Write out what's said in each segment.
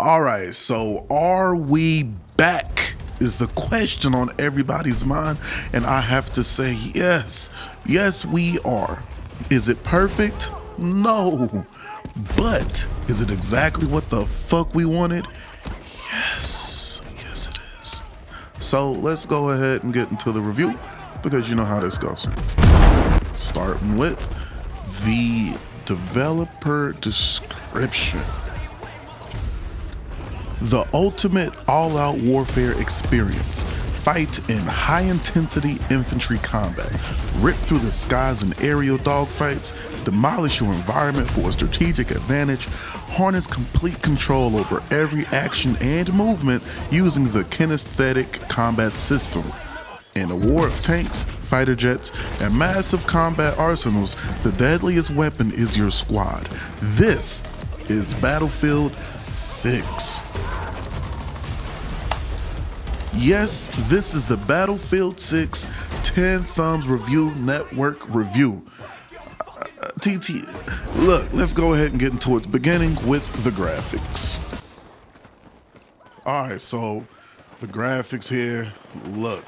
All right, so are we back? Is the question on everybody's mind. And I have to say, yes. Yes, we are. Is it perfect? No. But is it exactly what the fuck we wanted? Yes. Yes, it is. So let's go ahead and get into the review because you know how this goes. Starting with the developer description. The ultimate all-out warfare experience. Fight in high-intensity infantry combat. Rip through the skies in aerial dogfights. Demolish your environment for a strategic advantage. Harness complete control over every action and movement using the kinesthetic combat system. In a war of tanks, fighter jets, and massive combat arsenals, the deadliest weapon is your squad. This is Battlefield 6. Yes, this is the Battlefield 6 10 Thumbs Review Network review. TT, look, let's go ahead and get into it, beginning with the graphics. All right, so the graphics here, look,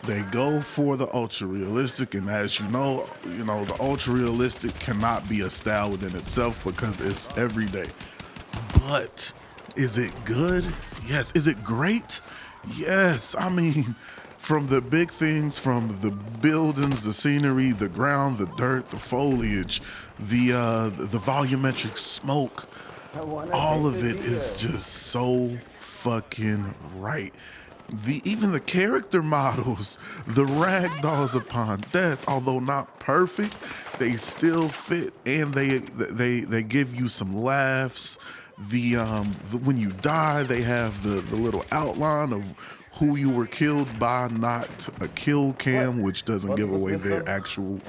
they go for the ultra realistic, and as you know, the ultra realistic cannot be a style within itself because it's everyday. But is it good? Yes. Is it great? Yes. I mean, from the big things, from the buildings, the scenery, the ground, the dirt, the foliage, the volumetric smoke, all of it is just so fucking right. Even the character models, the ragdolls upon death, although not perfect, they still fit, and they give you some laughs. When you die, they have the little outline of who you were killed by, not a kill cam, which doesn't give away their actual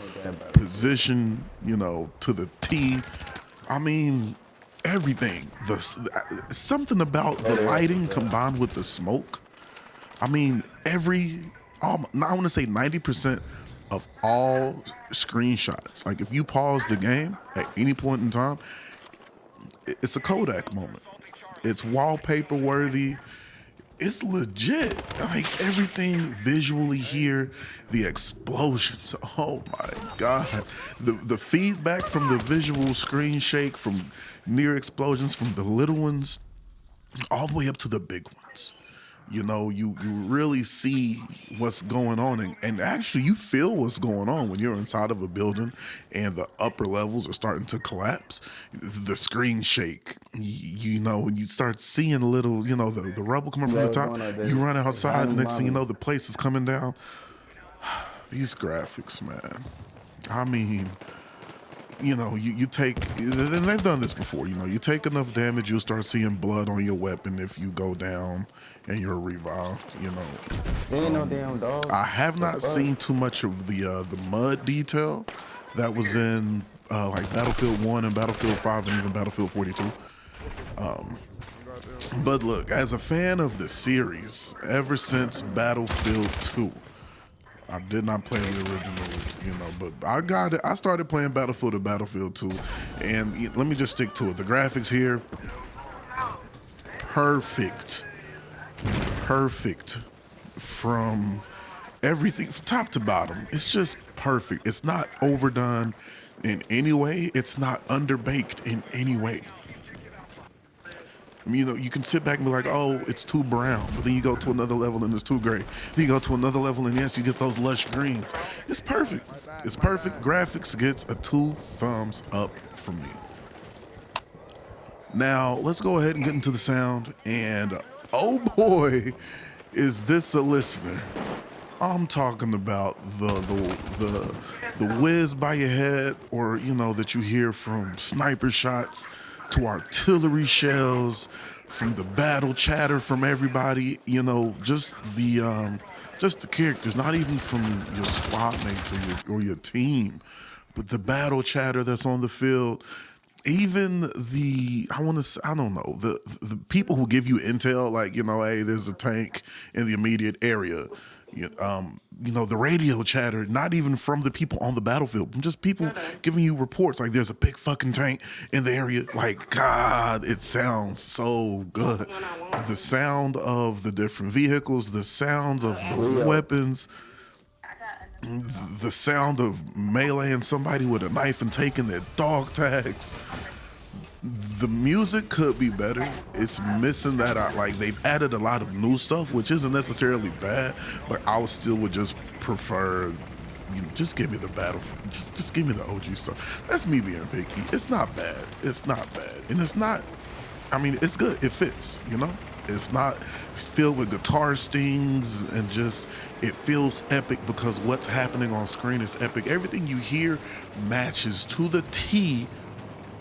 position, to the T. I mean, everything. Something about the lighting combined with the smoke. I mean, I want to say 90% of all screenshots, like if you pause the game at any point in time, it's a Kodak moment. It's wallpaper worthy. It's legit. Like everything visually here, the explosions. Oh my God. The feedback from the visual screen shake, from near explosions, from the little ones, all the way up to the big ones. You really see what's going on, and actually you feel what's going on when you're inside of a building and the upper levels are starting to collapse. The screen shake, when you start seeing a little, the rubble coming from the top, you run outside, next thing you know, the place is coming down. These graphics, man. I mean, you take, and they've done this before, you take enough damage, you'll start seeing blood on your weapon if you go down and you're revived, There ain't no damn dog. I have not seen too much of the mud detail that was in like Battlefield 1 and Battlefield 5 and even Battlefield 42. But look, as a fan of the series, ever since Battlefield 2, I did not play the original, but I got it. I started playing Battlefield to Battlefield 2, and let me just stick to it. The graphics here, perfect from everything, from top to bottom. It's just perfect. It's not overdone in any way. It's not underbaked in any way. I mean, you can sit back and be like, oh, it's too brown. But then you go to another level and it's too gray. Then you go to another level and yes, you get those lush greens. It's perfect. It's perfect. Graphics gets a 2 thumbs up from me. Now, let's go ahead and get into the sound. And oh boy, is this a listener. I'm talking about the whiz by your head, or that you hear from sniper shots to artillery shells, from the battle chatter from everybody, just the characters, not even from your squad mates or your team, but the battle chatter that's on the field. Even the people who give you intel, like, hey, there's a tank in the immediate area. The radio chatter, not even from the people on the battlefield, just people giving you reports like there's a big fucking tank in the area. Like, God, it sounds so good. The sound of the different vehicles, the sounds of the weapons, the sound of meleeing somebody with a knife and taking their dog tags. The music could be better. It's missing that out. Like, they've added a lot of new stuff, which isn't necessarily bad, but I still would just prefer, just give me the battle. Just give me the OG stuff. That's me being picky. It's not bad. It's not bad. And it's not, it's good. It fits, It's not, it's filled with guitar stings and just, it feels epic because what's happening on screen is epic. Everything you hear matches to the T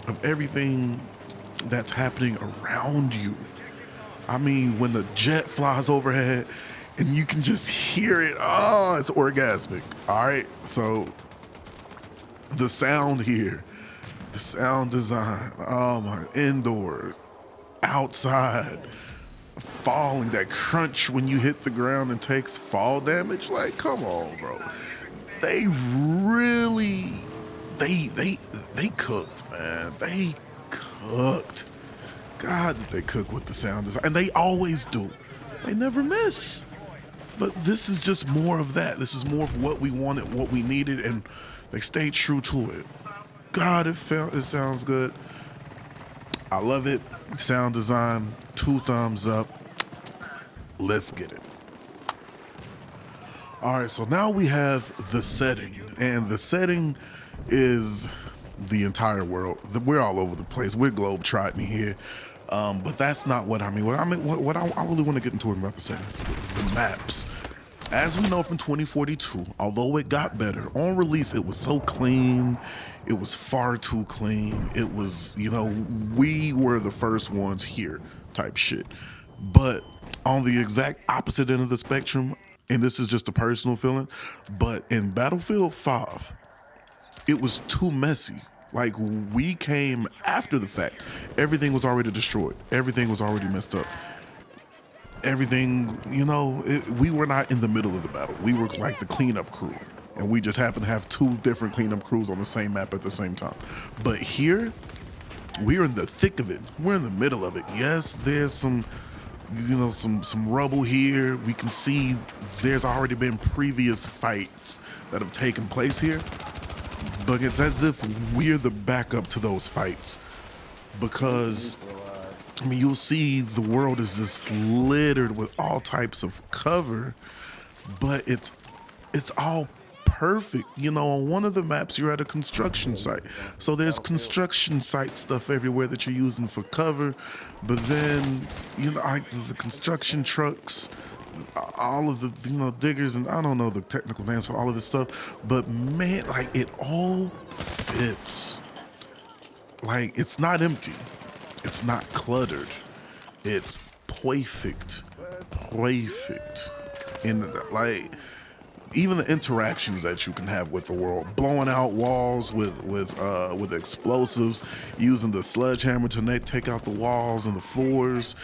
of everything that's happening around you. When the jet flies overhead and you can just hear it, it's orgasmic. All right, so the sound here, the sound design, indoor, outside, falling, that crunch when you hit the ground and takes fall damage. Like, come on, bro. They really, they cooked, man. They cooked. God, did they cook with the sound design. And they always do. They never miss. But this is just more of that. This is more of what we wanted, what we needed, and they stayed true to it. God, it sounds good. I love it. Sound design, 2 thumbs up. Let's get it. All right, so now we have the setting, and the setting is the entire world. We're all over the place. We're globetrotting here, but that's not what I mean. What I really want to get into about the setting, the maps. As we know from 2042, although it got better, on release it was so clean. It was far too clean. It was, we were the first ones here type shit. But on the exact opposite end of the spectrum, and this is just a personal feeling, but in Battlefield 5, it was too messy. Like, we came after the fact. Everything was already destroyed. Everything was already messed up. Everything, we were not in the middle of the battle. We were like the cleanup crew. And we just happened to have 2 different cleanup crews on the same map at the same time. But here, we're in the thick of it. We're in the middle of it. Yes, there's some rubble here. We can see there's already been previous fights that have taken place here. But it's as if we're the backup to those fights. Because, you'll see the world is just littered with all types of cover, but it's all perfect. On one of the maps, you're at a construction site. So there's construction site stuff everywhere that you're using for cover. But then, like the construction trucks, all of the, diggers, and I don't know the technical names for all of this stuff. But man, like, it all fits. Like, it's not empty. It's not cluttered. It's perfect. And like, even the interactions that you can have with the world, blowing out walls with explosives, using the sledgehammer to take out the walls and the floors.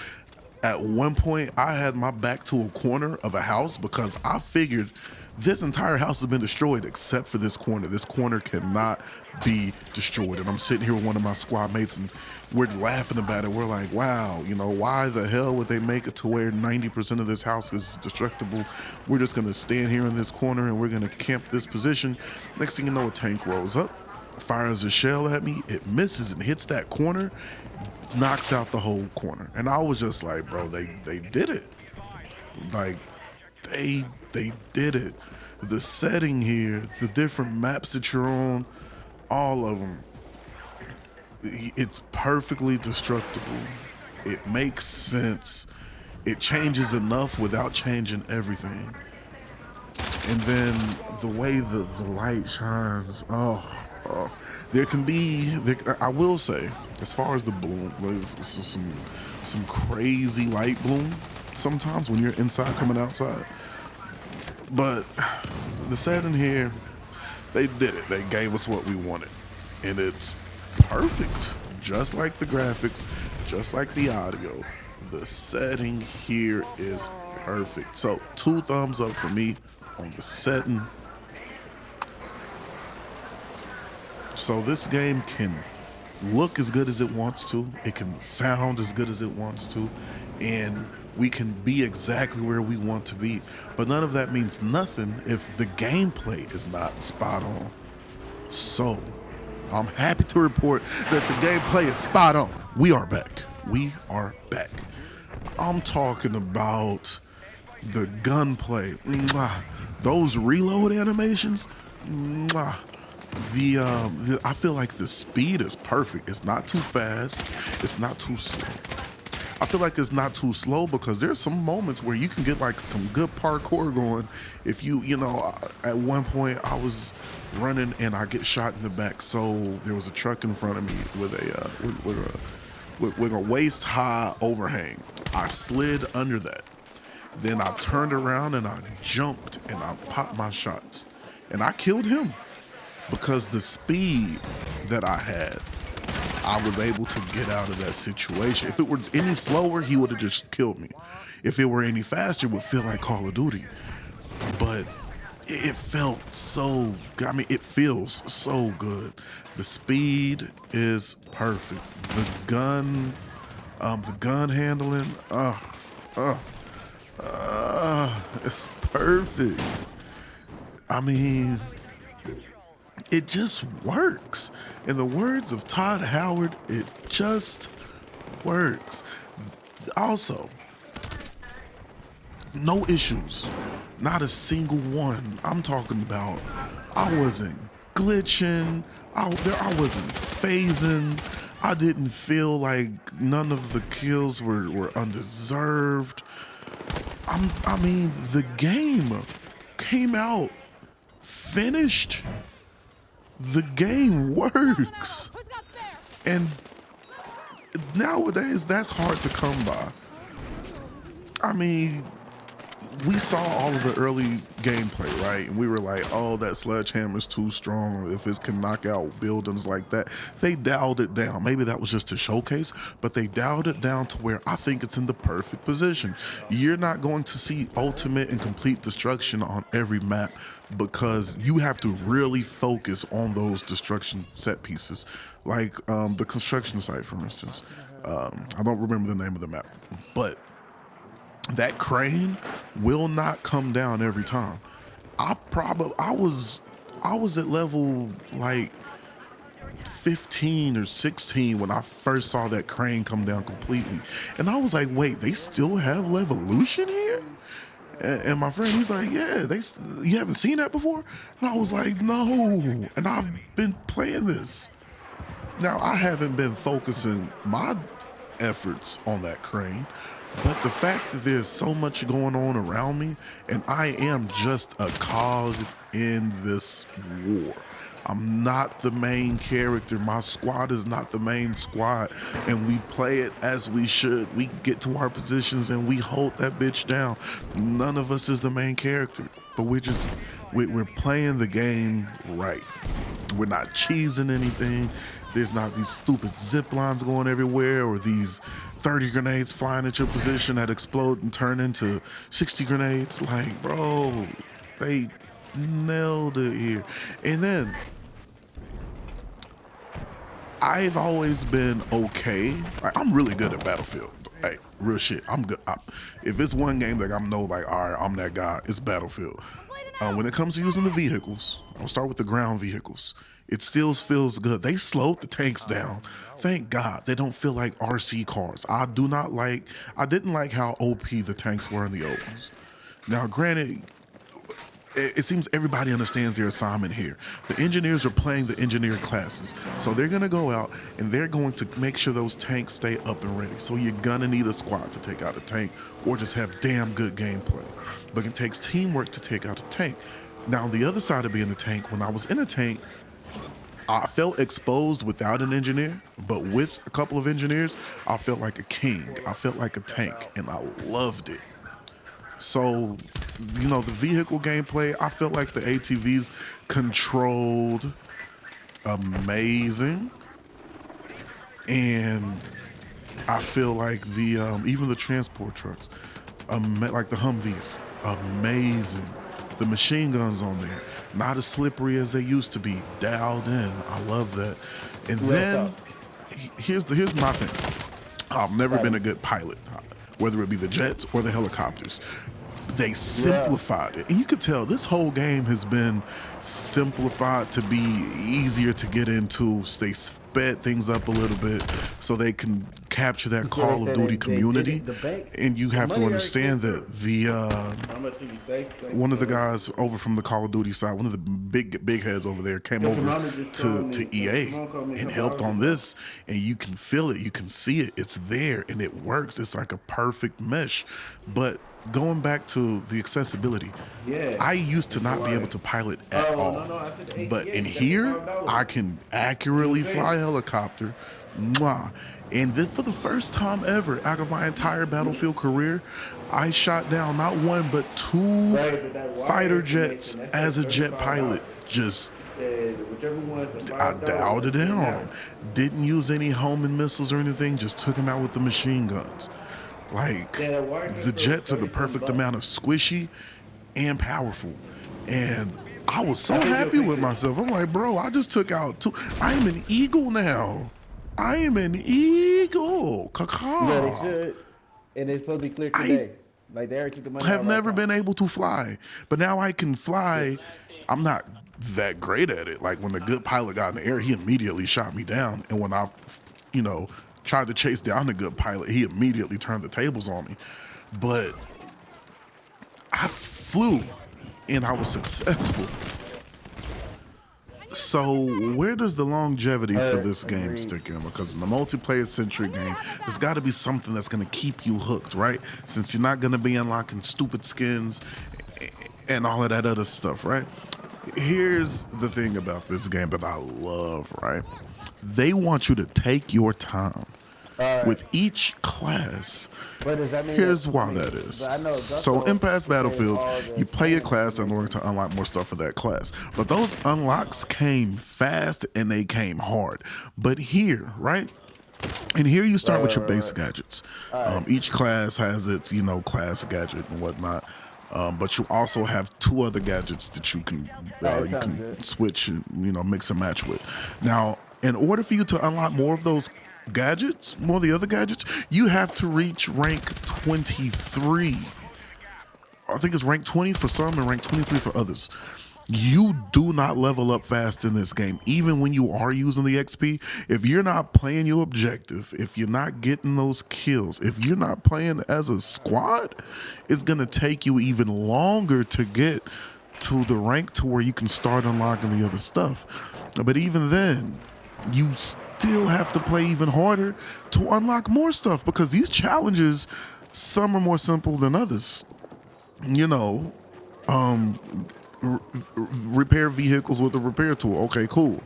At one point, I had my back to a corner of a house because I figured this entire house has been destroyed except for this corner. This corner cannot be destroyed. And I'm sitting here with one of my squad mates and we're laughing about it. We're like, wow, why the hell would they make it to where 90% of this house is destructible? We're just gonna stand here in this corner and we're gonna camp this position. Next thing you know, a tank rolls up, fires a shell at me, it misses and hits that corner, knocks out the whole corner. And I was just like, bro, they did it. Like, they did it. The setting here, the different maps that you're on, all of them, it's perfectly destructible. It makes sense. It changes enough without changing everything. And then the way the light shines, there can be, I will say, as far as the bloom, there's some crazy light bloom sometimes when you're inside coming outside. But the setting here, they did it. They gave us what we wanted. And it's perfect. Just like the graphics, just like the audio. The setting here is perfect. So 2 thumbs up for me on the setting. So this game can look as good as it wants to. It can sound as good as it wants to. And we can be exactly where we want to be. But none of that means nothing if the gameplay is not spot on. So I'm happy to report that the gameplay is spot on. We are back. We are back. I'm talking about the gunplay. Mwah. Those reload animations. Mwah. I feel like the speed is perfect. It's not too fast. It's not too slow. I feel like it's not too slow because there's some moments where you can get like some good parkour going. If you know, at one point I was running and I get shot in the back. So there was a truck in front of me with a waist high overhang. I slid under that. Then I turned around and I jumped and I popped my shots. And I killed him because the speed that I had, I was able to get out of that situation. If it were any slower, he would have just killed me. If it were any faster, it would feel like Call of Duty. But it felt so good. I mean, it feels so good. The speed is perfect. The gun handling, it's perfect. I mean, it just works. In the words of Todd Howard, it just works. Also, no issues. Not a single one. I'm talking about I wasn't glitching. I wasn't phasing. I didn't feel like none of the kills were undeserved. I mean, the game came out finished. The game works. And nowadays, that's hard to come by. I mean, we saw all of the early gameplay, right? And we were like, oh, that sledgehammer's too strong. If it can knock out buildings like that. They dialed it down. Maybe that was just to showcase, but they dialed it down to where I think it's in the perfect position. You're not going to see ultimate and complete destruction on every map because you have to really focus on those destruction set pieces. Like the construction site, for instance. I don't remember the name of the map, but that crane will not come down every time. I was at level like 15 or 16 when I first saw that crane come down completely. And I was like, wait, they still have Levolution here? And my friend, he's like, yeah, you haven't seen that before? And I was like, no. And I've been playing this. Now, I haven't been focusing my efforts on that crane, but the fact that there's so much going on around me and I am just a cog in this war. I'm not the main character. My squad is not the main squad, and we play it as we should. We get to our positions and we hold that bitch down. None of us is the main character, but we're playing the game right. We're not cheesing anything. There's not these stupid zip lines going everywhere or these 30 grenades flying at your position that explode and turn into 60 grenades. Like, bro, they nailed it here. And then I've always been okay. Like, I'm really good at Battlefield. Hey, real shit. I'm good. If it's one game that I'm all right, I'm that guy, it's Battlefield. When it comes to using the vehicles, I'll start with the ground vehicles. It still feels good. They slowed the tanks down. Thank God they don't feel like RC cars. I didn't like how OP the tanks were in the opens. Now, granted, it seems everybody understands their assignment here. The engineers are playing the engineer classes. So they're gonna go out and they're going to make sure those tanks stay up and ready. So you're gonna need a squad to take out a tank or just have damn good gameplay. But it takes teamwork to take out a tank. Now, on the other side of being a tank, when I was in a tank, I felt exposed without an engineer, but with a couple of engineers, I felt like a king. I felt like a tank, and I loved it. So, the vehicle gameplay, I felt like the ATVs controlled amazing. And I feel like the even the transport trucks, like the Humvees, amazing. The machine guns on there, not as slippery as they used to be, dialed in. I love that. And then here's my thing. I've never been a good pilot, whether it be the jets or the helicopters. They simplified it. And you could tell this whole game has been simplified to be easier to get into. They sped things up a little bit so they can capture that Call of Duty community. And you have to understand that one of the guys over from the Call of Duty side, one of the big heads over there came over to EA and helped on this, and you can feel it, you can see it, it's there and it works. It's like a perfect mesh. But going back to the accessibility, I used to not be able to pilot at all. But in here, I can accurately fly a helicopter. Mwah. And then for the first time ever out of my entire Battlefield career, I shot down not one but 2 fighter jets as a jet pilot. Just I dialed it in on them. Didn't use any homing missiles or anything, just took them out with the machine guns. Like, the jets are the perfect amount of squishy and powerful. And I was so happy with myself. I'm like, bro, I just took out 2. I'm an eagle now. I am an eagle. Caw. Yeah, they should. And it's supposed to be clear today. Like, they already took the money. I have never been able to fly, but now I can fly. I'm not that great at it. Like, when the good pilot got in the air, he immediately shot me down. And when I, tried to chase down the good pilot, he immediately turned the tables on me. But I flew and I was successful. So where does the longevity for this game stick in? Because in the multiplayer centric game, there's got to be something that's going to keep you hooked, right? Since you're not going to be unlocking stupid skins and all of that other stuff, right? Here's the thing about this game that I love, right? They want you to take your time with each class. Here's why that is. So in past Battlefields, you play a class in order to unlock more stuff for that class. But those unlocks came fast and they came hard. But here, right? And here you start with your base gadgets. Each class has its, class gadget and whatnot. But you also have 2 other gadgets that you can switch and mix and match with. Now, in order for you to unlock more of those gadgets, more of the other gadgets, you have to reach rank 23. I think it's rank 20 for some and rank 23 for others. You do not level up fast in this game, even when you are using the XP. If you're not playing your objective, if you're not getting those kills, if you're not playing as a squad, it's going to take you even longer to get to the rank to where you can start unlocking the other stuff. But even then, you still have to play even harder to unlock more stuff, because these challenges, some are more simple than others. Repair vehicles with a repair tool. Okay, cool.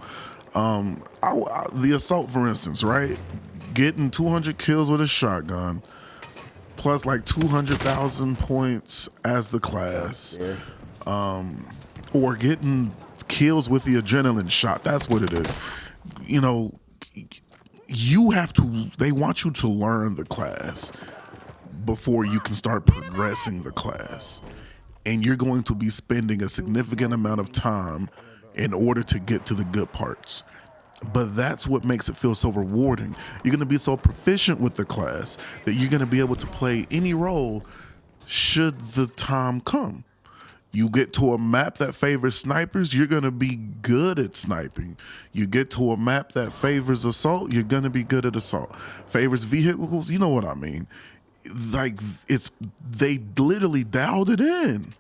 The assault, for instance, right? Getting 200 kills with a shotgun, plus like 200,000 points as the class, or getting kills with the adrenaline shot. That's what it is. They want you to learn the class before you can start progressing the class. And you're going to be spending a significant amount of time in order to get to the good parts. But that's what makes it feel so rewarding. You're going to be so proficient with the class that you're going to be able to play any role should the time come. You get to a map that favors snipers, you're going to be good at sniping. You get to a map that favors assault, you're going to be good at assault. Favors vehicles, you know what I mean. Like, they literally dialed it in.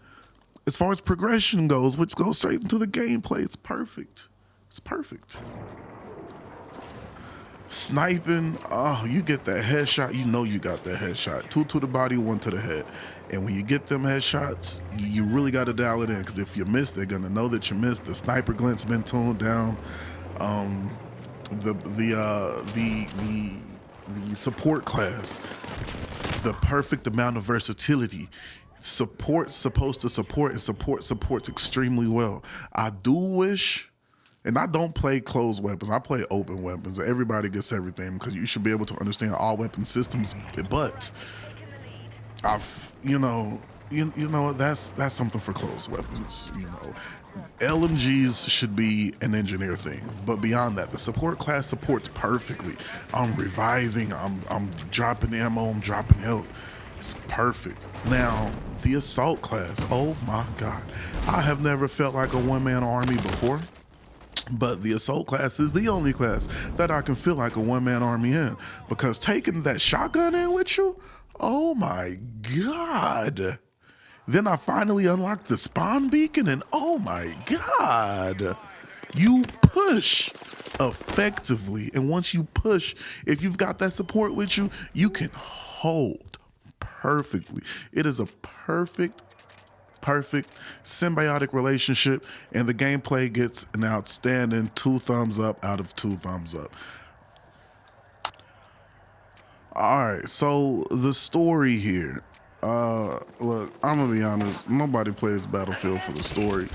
As far as progression goes, which goes straight into the gameplay, it's perfect. It's perfect. Sniping, you get that headshot, you got that headshot. 2 to the body, 1 to the head. And when you get them headshots, you really got to dial it in, because if you miss, they're gonna know that you missed. The sniper glint's been toned down. The support class, the perfect amount of versatility. Support's supposed to support, and support supports extremely well. I do wish And I don't play closed weapons. I play open weapons. Everybody gets everything because you should be able to understand all weapon systems. But you know what? That's something for closed weapons. You know, LMGs should be an engineer thing. But beyond that, the support class supports perfectly. I'm reviving. I'm dropping ammo. I'm dropping health. It's perfect. Now, the assault class. Oh my God, I have never felt like a one-man army before. But the assault class is the only class that I can feel like a one-man army in, because taking that shotgun in with you, oh my God. Then I finally unlocked the spawn beacon and oh my God. You push effectively. And once you push, if you've got that support with you, you can hold perfectly. It is a perfect symbiotic relationship, and the gameplay gets an outstanding 2 thumbs up out of 2 thumbs up. All right, so the story here. Look, I'm gonna be honest, nobody plays Battlefield for the story.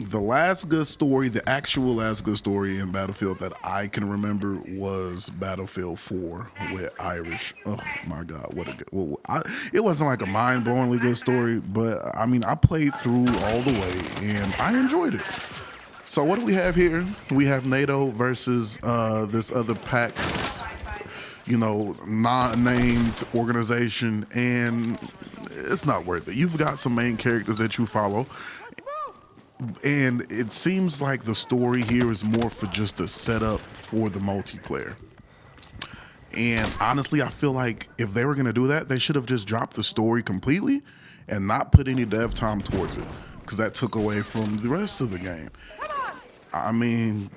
The last good story, the actual last good story in Battlefield that I can remember was Battlefield 4 with Irish. Oh my God, what a good! Well, it wasn't like a mind-blowingly good story, but I mean, I played through all the way and I enjoyed it. So what do we have here? We have NATO versus this other pack, you know, non-named organization, and it's not worth it. You've got some main characters that you follow. And it seems like the story here is more for just a setup for the multiplayer. And honestly, I feel like if they were going to do that, they should have just dropped the story completely and not put any dev time towards it, because that took away from the rest of the game. I mean,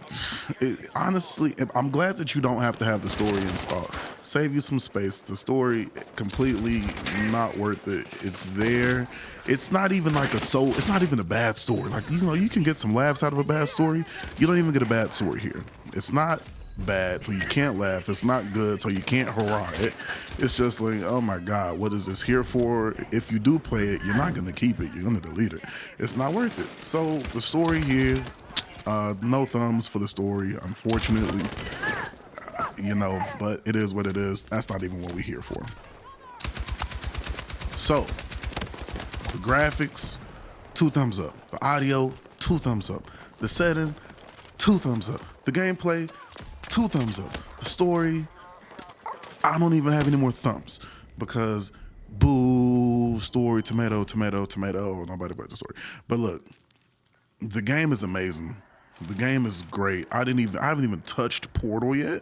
honestly, I'm glad that you don't have to have the story installed. Save you some space. The story, completely not worth it. It's there. It's not even like it's not even a bad story. Like, you know, you can get some laughs out of a bad story. You don't even get a bad story here. It's not bad, so you can't laugh. It's not good, so you can't hurrah it. It's just like, oh my God, what is this here for? If you do play it, you're not going to keep it. You're going to delete it. It's not worth it. So the story here, no thumbs for the story, unfortunately. You know, but it is what it is. That's not even what we're here for. So, the graphics, 2 thumbs up. The audio, 2 thumbs up. The setting, 2 thumbs up. The gameplay, 2 thumbs up. The story, I don't even have any more thumbs, because boo, story, tomato, tomato, tomato. Nobody plays the story. But look, the game is amazing. The game is great. I haven't even touched Portal yet,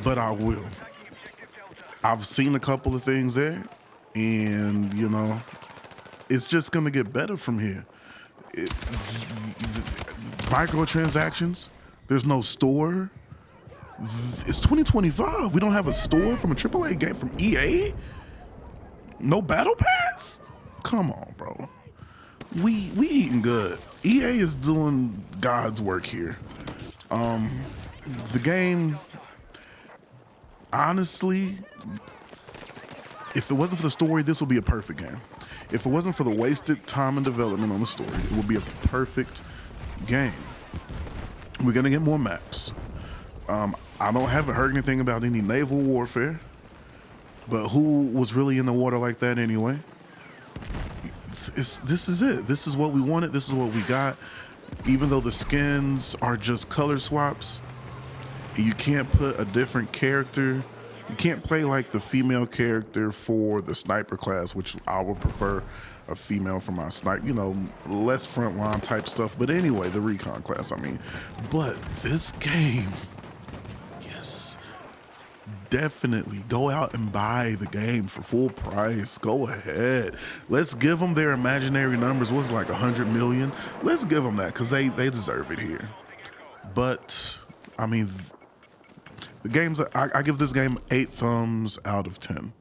but I will. I've seen a couple of things there, and you know, it's just gonna get better from here. Microtransactions. There's no store. It's 2025. We don't have a store from a AAA game from EA. No battle pass. Come on, bro. We eating good. EA is doing God's work here. The game, honestly, if it wasn't for the story, this would be a perfect game. If it wasn't for the wasted time and development on the story, it would be a perfect game. We're gonna get more maps. Haven't heard anything about any naval warfare, but who was really in the water like that anyway? This is it. This is what we wanted. This is what we got. Even though the skins are just color swaps, you can't put a different character. You can't play like the female character for the sniper class, which I would prefer a female for my sniper, you know, less frontline type stuff. But anyway, the recon class, I mean. But this game, yes, definitely go out and buy the game for full price. Go ahead. Let's give them their imaginary numbers. What's it, like 100 million? Let's give them that, because they deserve it here. But I mean, the game's, I give this game 8 thumbs out of 10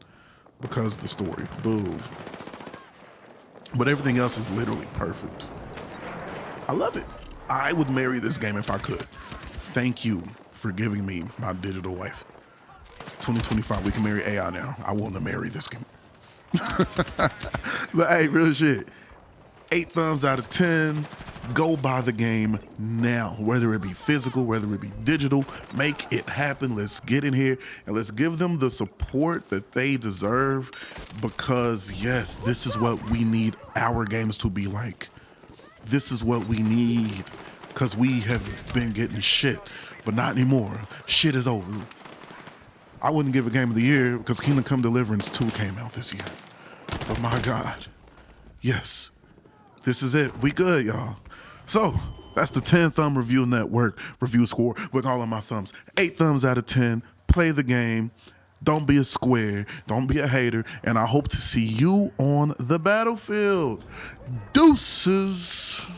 because of the story. Boo. But everything else is literally perfect. I love it. I would marry this game if I could. Thank you for giving me my digital wife. It's 2025, we can marry AI now. I want to marry this game. But hey, real shit. 8 thumbs out of 10. Go buy the game now, whether it be physical, whether it be digital. Make it happen. Let's get in here and let's give them the support that they deserve, because yes, this is what we need our games to be like. This is what we need, because we have been getting shit, but not anymore. Shit is over. I wouldn't give a game of the year because Kingdom Come Deliverance 2 came out this year. But my God, yes, this is it. We good, y'all. So that's the 10 Thumb Review Network review score with all of my thumbs. 8 thumbs out of 10. Play the game. Don't be a square. Don't be a hater. And I hope to see you on the battlefield. Deuces.